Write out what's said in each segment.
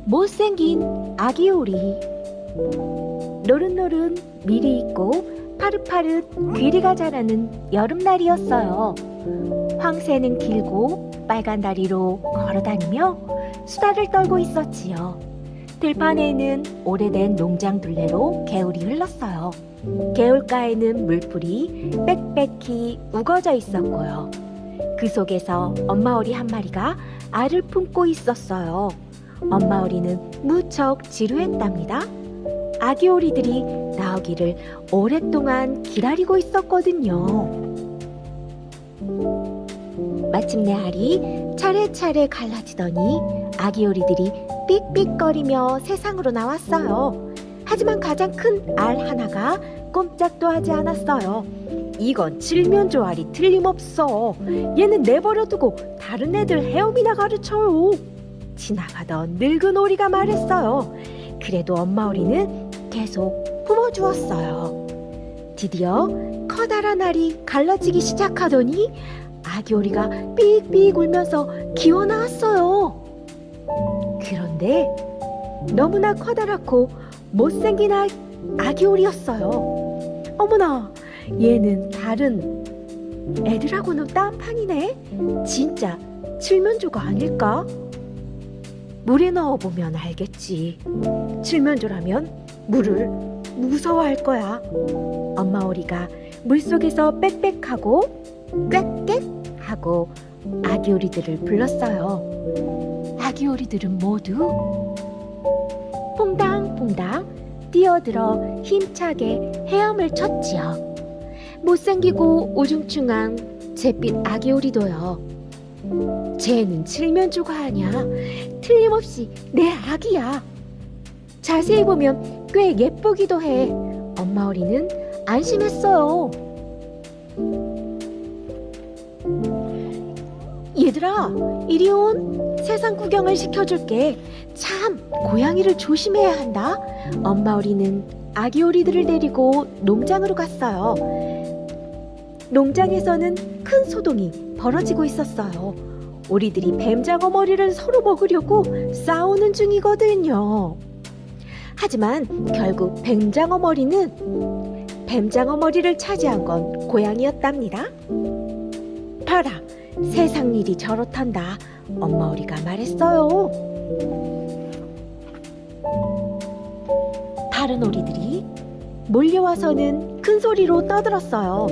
못생긴 아기 오리. 노릇노릇 밀이 있고 파릇파릇 귀리가 자라는 여름날이었어요. 황새는 길고 빨간 다리로 걸어다니며 수다를 떨고 있었지요. 들판에는 오래된 농장 둘레로 개울이 흘렀어요. 개울가에는 물풀이 빽빽히 우거져 있었고요. 그 속에서 엄마 오리 한 마리가 알을 품고 있었어요. 엄마 오리는 무척 지루했답니다. 아기 오리들이 나오기를 오랫동안 기다리고 있었거든요. 마침내 알이 차례차례 갈라지더니 아기 오리들이 삑삑거리며 세상으로 나왔어요. 하지만 가장 큰 알 하나가 꼼짝도 하지 않았어요. 이건 칠면조 알이 틀림없어. 얘는 내버려두고 다른 애들 헤엄이나 가르쳐요. 지나가던 늙은 오리가 말했어요. 그래도 엄마 오리는 계속 품어주었어요. 드디어 커다란 알이 갈라지기 시작하더니 아기 오리가 삑삑 울면서 기어나왔어요. 그런데 너무나 커다랗고 못생긴 아기 오리였어요. 어머나, 얘는 다른 애들하고는 딴판이네. 진짜 칠면조가 아닐까? 물에 넣어보면 알겠지. 칠면조라면 물을 무서워할 거야. 엄마 오리가 물속에서 빽빽하고 꽥꽥하고 아기 오리들을 불렀어요. 아기 오리들은 모두 퐁당퐁당 뛰어들어 힘차게 헤엄을 쳤지요. 못생기고 우중충한 잿빛 아기 오리도요. 쟤는 칠면조가 아니야. 틀림없이 내 아기야. 자세히 보면 꽤 예쁘기도 해. 엄마 오리는 안심했어요. 얘들아, 이리 온. 세상 구경을 시켜줄게. 참, 고양이를 조심해야 한다. 엄마 오리는 아기 오리들을 데리고 농장으로 갔어요. 농장에서는 큰 소동이 벌어지고 있었어요. 오리들이 뱀장어 머리를 서로 먹으려고 싸우는 중이거든요. 하지만 결국 뱀장어 머리를 차지한 건 고양이였답니다. 봐라, 세상 일이 저렇단다. 엄마 오리가 말했어요. 다른 오리들이 몰려와서는 큰 소리로 떠들었어요.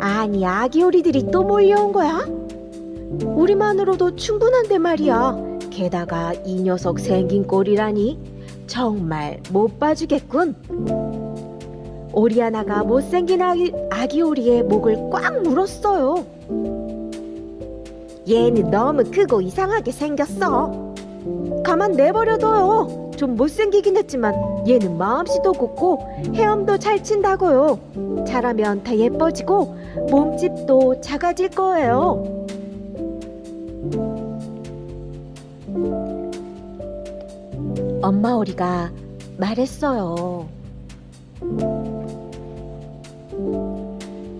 아니, 아기 오리들이 또 몰려온 거야? 우리만으로도 충분한데 말이야. 게다가 이 녀석 생긴 꼴이라니 정말 못 봐주겠군. 오리 하나가 못생긴 아기 오리의 목을 꽉 물었어요. 얘는 너무 크고 이상하게 생겼어. 가만 내버려둬요. 좀 못생기긴 했지만 얘는 마음씨도 곱고 헤엄도 잘 친다고요. 잘하면 다 예뻐지고 몸집도 작아질 거예요. 엄마 오리가 말했어요.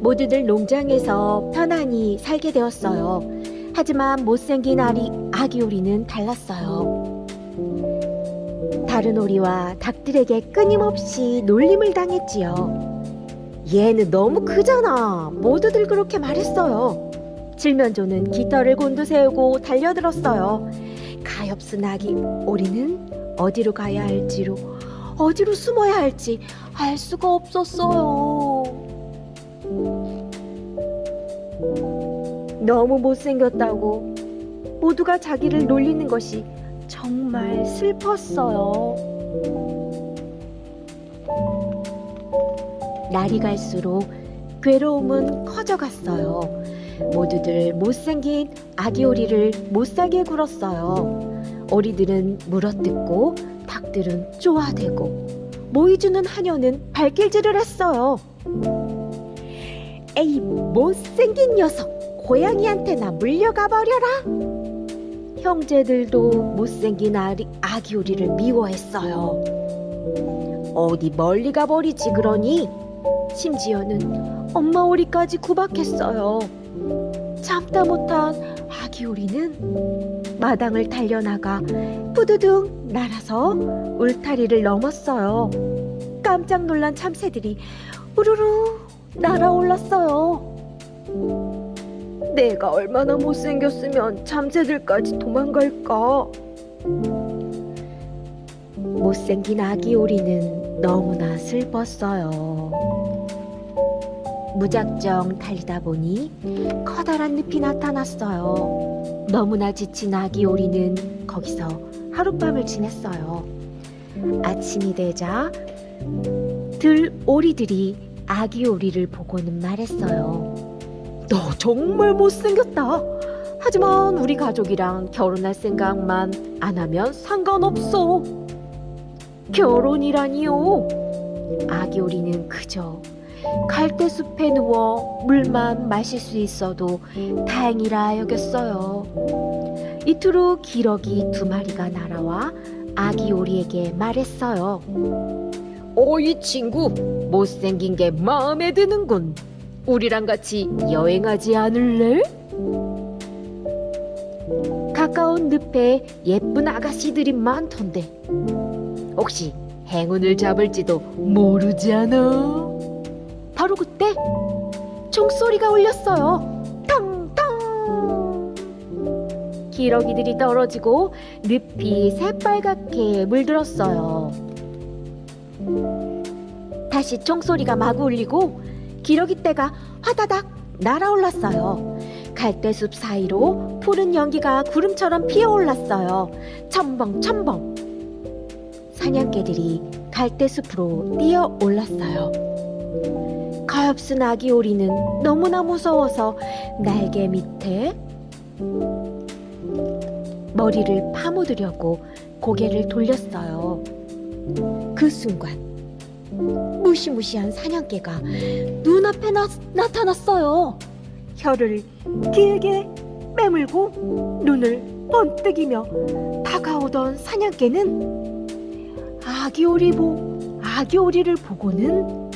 모두들 농장에서 편안히 살게 되었어요. 하지만 못생긴 아기 오리는 달랐어요. 다른 오리와 닭들에게 끊임없이 놀림을 당했지요. 얘는 너무 크잖아. 모두들 그렇게 말했어요. 칠면조는 깃털을 곤두세우고 달려들었어요. 가엾은 아기 오리는 어디로 가야 할지로, 어디로 숨어야 할지 알 수가 없었어요. 너무 못생겼다고 모두가 자기를 놀리는 것이 정말 슬펐어요. 날이 갈수록 괴로움은 커져갔어요. 모두들 못생긴 아기 오리를 못살게 굴었어요. 오리들은 물어뜯고 닭들은 쪼아대고 모이주는 하녀는 발길질을 했어요. 에이, 못생긴 녀석, 고양이한테나 물려가 버려라. 형제들도 못생긴 아기 오리를 미워했어요. 어디 멀리 가버리지 그러니? 심지어는 엄마 오리까지 구박했어요. 참다 못한 아기 오리는 마당을 달려나가 푸드둥 날아서 울타리를 넘었어요. 깜짝 놀란 참새들이 우르르 날아올랐어요. 내가 얼마나 못생겼으면 참새들까지 도망갈까? 못생긴 아기 오리는 너무나 슬펐어요. 무작정 달리다 보니 커다란 늪이 나타났어요. 너무나 지친 아기 오리는 거기서 하룻밤을 지냈어요. 아침이 되자 들오리들이 아기 오리를 보고는 말했어요. 너 정말 못생겼다. 하지만 우리 가족이랑 결혼할 생각만 안 하면 상관없어. 결혼이라니요? 아기 오리는 그저 갈대숲에 누워 물만 마실 수 있어도 다행이라 여겼어요. 이틀 후 기러기 2마리가 날아와 아기 오리에게 말했어요. 이 친구, 못생긴 게 마음에 드는군. 우리랑 같이 여행하지 않을래? 가까운 늪에 예쁜 아가씨들이 많던데 혹시 행운을 잡을지도 모르지 않아? 바로 그때 총소리가 울렸어요. 탕탕! 기러기들이 떨어지고 늪이 새빨갛게 물들었어요. 다시 총소리가 마구 울리고 기러기 떼가 화다닥 날아올랐어요. 갈대숲 사이로 푸른 연기가 구름처럼 피어올랐어요. 첨벙첨벙. 사냥개들이 갈대숲으로 뛰어올랐어요. 가엾은 아기 오리는 너무나 무서워서 날개 밑에 머리를 파묻으려고 고개를 돌렸어요. 그 순간 무시무시한 사냥개가 눈앞에 나타났어요. 혀를 길게 빼물고 눈을 번뜩이며 다가오던 사냥개는 아기 오리를 보고는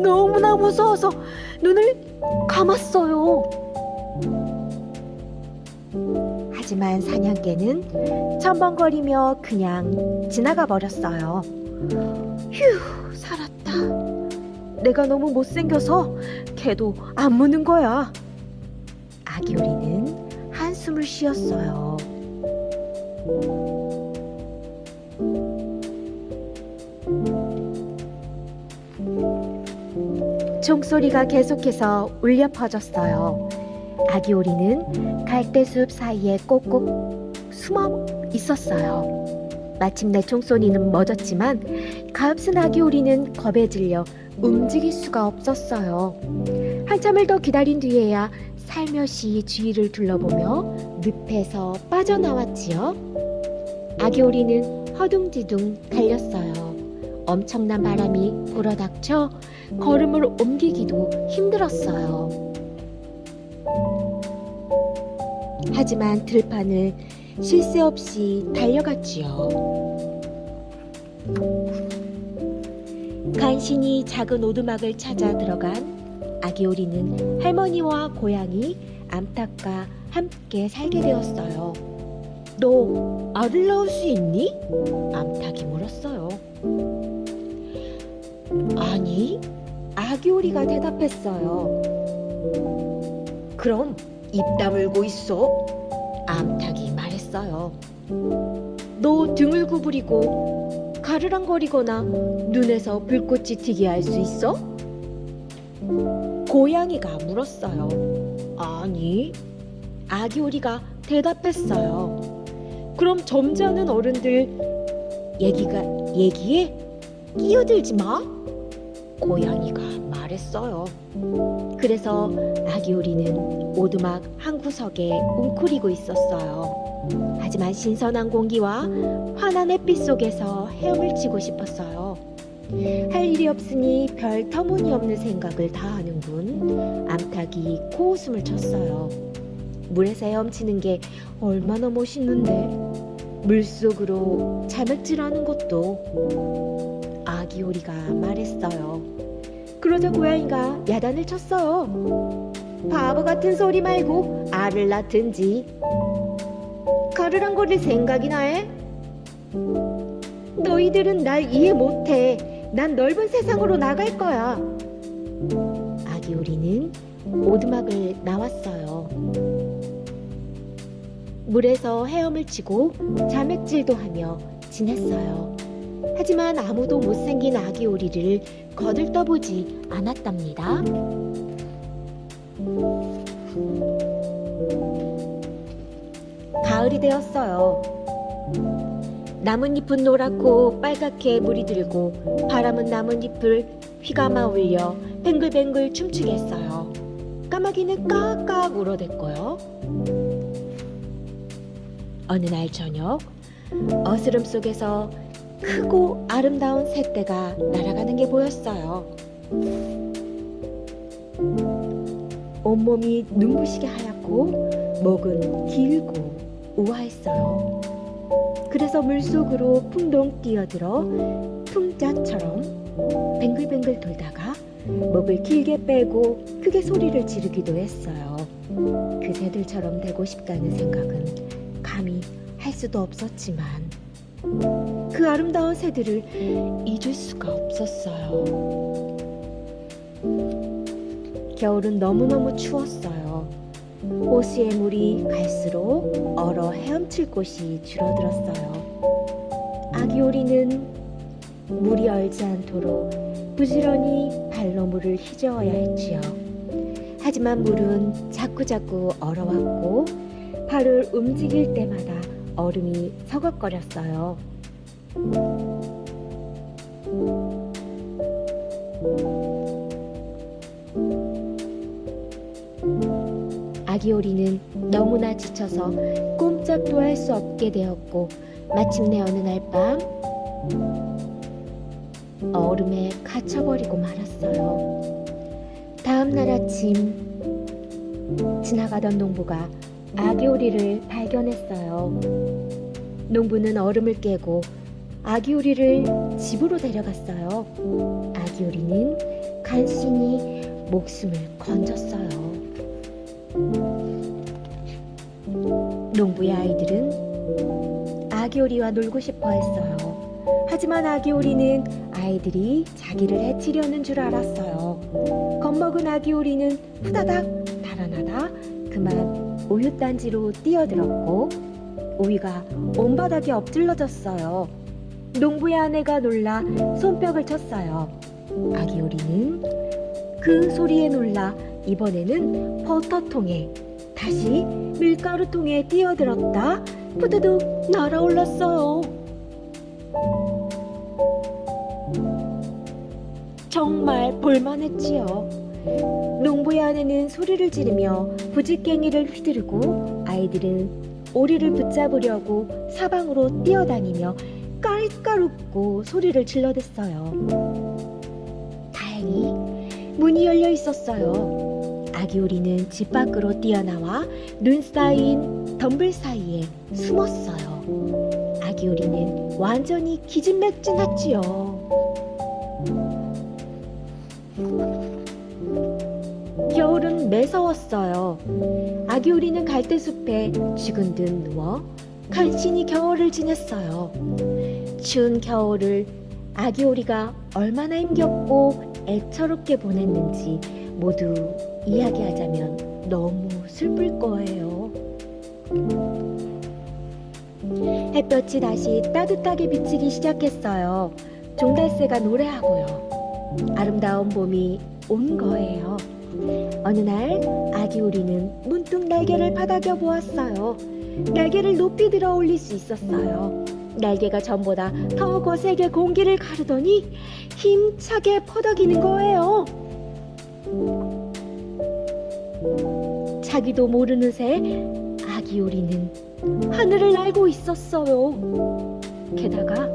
너무나 무서워서 눈을 감았어요. 하지만 사냥개는 첨벙거리며 그냥 지나가 버렸어요. 휴, 살았다. 내가 너무 못생겨서 개도 안 무는 거야. 아기 오리는 한숨을 쉬었어요. 종소리가 계속해서 울려 퍼졌어요. 아기 오리는 갈대숲 사이에 꼭꼭 숨어 있었어요. 마침내 종소리는 멎었지만 가엾은 아기 오리는 겁에 질려 움직일 수가 없었어요. 한참을 더 기다린 뒤에야 살며시 주위를 둘러보며 늪에서 빠져나왔지요. 아기 오리는 허둥지둥 달렸어요. 엄청난 바람이 불어닥쳐 걸음을 옮기기도 힘들었어요. 하지만 들판을 쉴 새 없이 달려갔지요. 간신히 작은 오두막을 찾아 들어간 아기 오리는 할머니와 고양이 암탉과 함께 살게 되었어요. 너 알을 낳을 수 있니? 암탉이 물었어요. 아니, 아기 오리가 대답했어요. 그럼 입 다물고 있어. 암탉이 말했어요. 너 등을 구부리고 가르랑거리거나 눈에서 불꽃이 튀게 할 수 있어? 고양이가 물었어요. 아니, 아기 오리가 대답했어요. 그럼 점잖은 어른들 얘기에 끼어들지 마. 고양이가 말했어요. 그래서 아기 오리는 오두막 한 구석에 웅크리고 있었어요. 하지만 신선한 공기와 환한 햇빛 속에서 헤엄을 치고 싶었어요. 할 일이 없으니 별 터무니없는 생각을 다 하는군. 암탉이 코웃음을 쳤어요. 물에서 헤엄치는 게 얼마나 멋있는데. 물속으로 자맥질하는 것도. 아기 오리가 말했어요. 그러자 고양이가 야단을 쳤어요. 바보 같은 소리 말고 알을 낳든지. 가르랑거릴 생각이나 해? 너희들은 날 이해 못해. 난 넓은 세상으로 나갈 거야. 아기 오리는 오두막을 나왔어요. 물에서 헤엄을 치고 자맥질도 하며 지냈어요. 하지만 아무도 못생긴 아기 오리를 거들떠보지 않았답니다. 가을이 되었어요. 나뭇잎은 노랗고 빨갛게 물이 들고 바람은 나뭇잎을 휘감아 올려 뱅글뱅글 춤추게 했어요. 까마귀는 까악 울어댔고요. 어느 날 저녁, 어스름 속에서 크고 아름다운 새떼가 날아가는 게 보였어요. 온몸이 눈부시게 하얗고 목은 길고 우아했어요. 그래서 물속으로 풍덩 뛰어들어 풍자처럼 뱅글뱅글 돌다가 목을 길게 빼고 크게 소리를 지르기도 했어요. 그 새들처럼 되고 싶다는 생각은 감히 할 수도 없었지만 그 아름다운 새들을 잊을 수가 없었어요. 겨울은 너무너무 추웠어요. 호수의 물이 갈수록 얼어 헤엄칠 곳이 줄어들었어요. 아기 오리는 물이 얼지 않도록 부지런히 발로 물을 휘저어야 했지요. 하지만 물은 자꾸자꾸 얼어왔고 발을 움직일 때마다 얼음이 서걱거렸어요. 아기 오리는 너무나 지쳐서 꼼짝도 할 수 없게 되었고 마침내 어느 날 밤 얼음에 갇혀버리고 말았어요. 다음 날 아침 지나가던 농부가 아기 오리를 발견했어요. 농부는 얼음을 깨고 아기 오리를 집으로 데려갔어요. 아기 오리는 간신히 목숨을 건졌어요. 농부의 아이들은 아기 오리와 놀고 싶어 했어요. 하지만 아기 오리는 아이들이 자기를 해치려는 줄 알았어요. 겁먹은 아기 오리는 후다닥 달아나다 그만 우유단지로 뛰어들었고 우유가 온 바닥에 엎질러졌어요. 농부의 아내가 놀라 손뼉을 쳤어요. 아기 오리는 그 소리에 놀라 이번에는 버터통에 다시 밀가루통에 뛰어들었다 푸드득 날아올랐어요. 정말 볼만했지요. 농부의 아내는 소리를 지르며 부지깽이를 휘두르고 아이들은 오리를 붙잡으려고 사방으로 뛰어다니며 깔깔 웃고 소리를 질러댔어요. 다행히 문이 열려 있었어요. 아기 오리는 집 밖으로 뛰어나와 눈 쌓인 덤불 사이에 숨었어요. 아기 오리는 완전히 기진맥진했지요. 겨울은 매서웠어요. 아기 오리는 갈대숲에 죽은 듯 누워 간신히 겨울을 지냈어요. 추운 겨울을 아기 오리가 얼마나 힘겹고 애처롭게 보냈는지 모두 이야기하자면 너무 슬플 거예요. 햇볕이 다시 따뜻하게 비치기 시작했어요. 종달새가 노래하고요. 아름다운 봄이 온 거예요. 어느 날 아기 오리는 문득 날개를 바닥여 보았어요. 날개를 높이 들어 올릴 수 있었어요. 날개가 전보다 더 거세게 공기를 가르더니 힘차게 퍼덕이는 거예요. 자기도 모르는 새 아기 오리는 하늘을 날고 있었어요. 게다가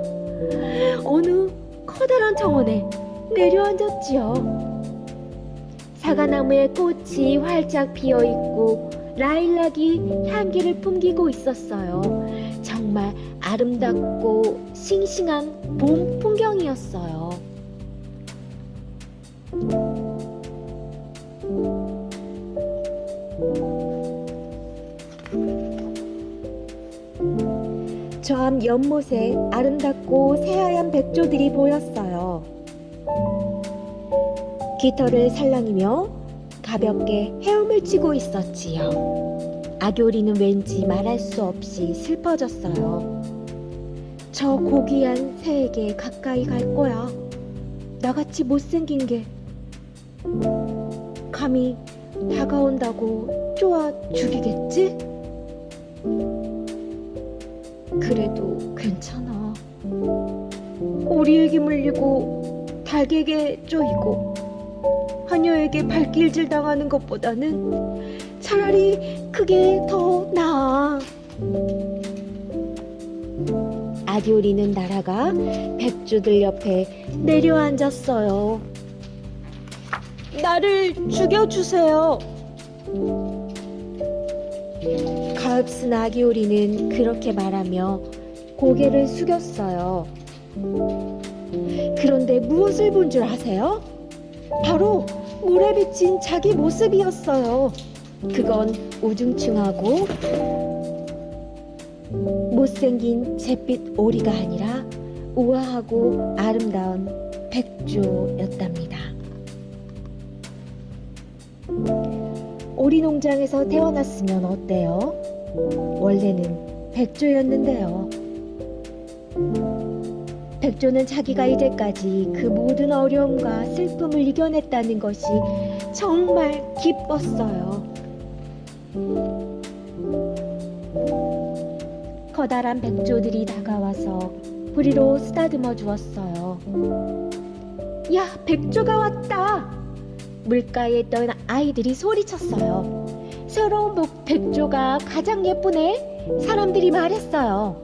어느 커다란 정원에 내려앉았지요. 사과나무에 꽃이 활짝 피어있고 라일락이 향기를 풍기고 있었어요. 정말 아름답고 싱싱한 봄 풍경이었어요. 저 앞 연못에 아름답고 새하얀 백조들이 보였어요. 깃털을 살랑이며 가볍게 헤엄을 치고 있었지요. 아교리는 왠지 말할 수 없이 슬퍼졌어요. 저 고귀한 새에게 가까이 갈 거야. 나같이 못생긴 게 감히 다가온다고 쪼아 죽이겠지? 그래도 괜찮아. 오리에게 물리고 닭에게 쪼이고 하녀에게 발길질 당하는 것보다는 차라리 그게 더 나아. 아디오리는 날아가 백조들 옆에 내려앉았어요. 나를 죽여주세요. 가엾은 아기오리는 그렇게 말하며 고개를 숙였어요. 그런데 무엇을 본 줄 아세요? 바로 물에 비친 자기 모습이었어요. 그건 우중충하고 못생긴 잿빛 오리가 아니라 우아하고 아름다운 백조였답니다. 오리 농장에서 태어났으면 어때요? 원래는 백조였는데요. 백조는 자기가 이제까지 그 모든 어려움과 슬픔을 이겨냈다는 것이 정말 기뻤어요. 커다란 백조들이 다가와서 부리로 쓰다듬어 주었어요. 야, 백조가 왔다! 물가에 있던 아이들이 소리쳤어요. 새로운 백조가 가장 예쁘네? 사람들이 말했어요.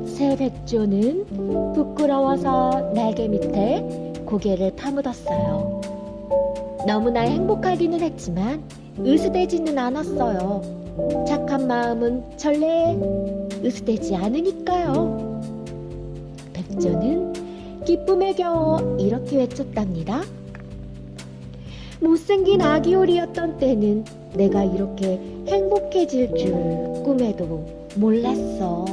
새 백조는 부끄러워서 날개 밑에 고개를 파묻었어요. 너무나 행복하기는 했지만 으스대지는 않았어요. 착한 마음은 전래 으스대지 않으니까요. 백조는 기쁨에 겨워 이렇게 외쳤답니다. 못생긴 아기오리였던 때는 내가 이렇게 행복해질 줄 꿈에도 몰랐어.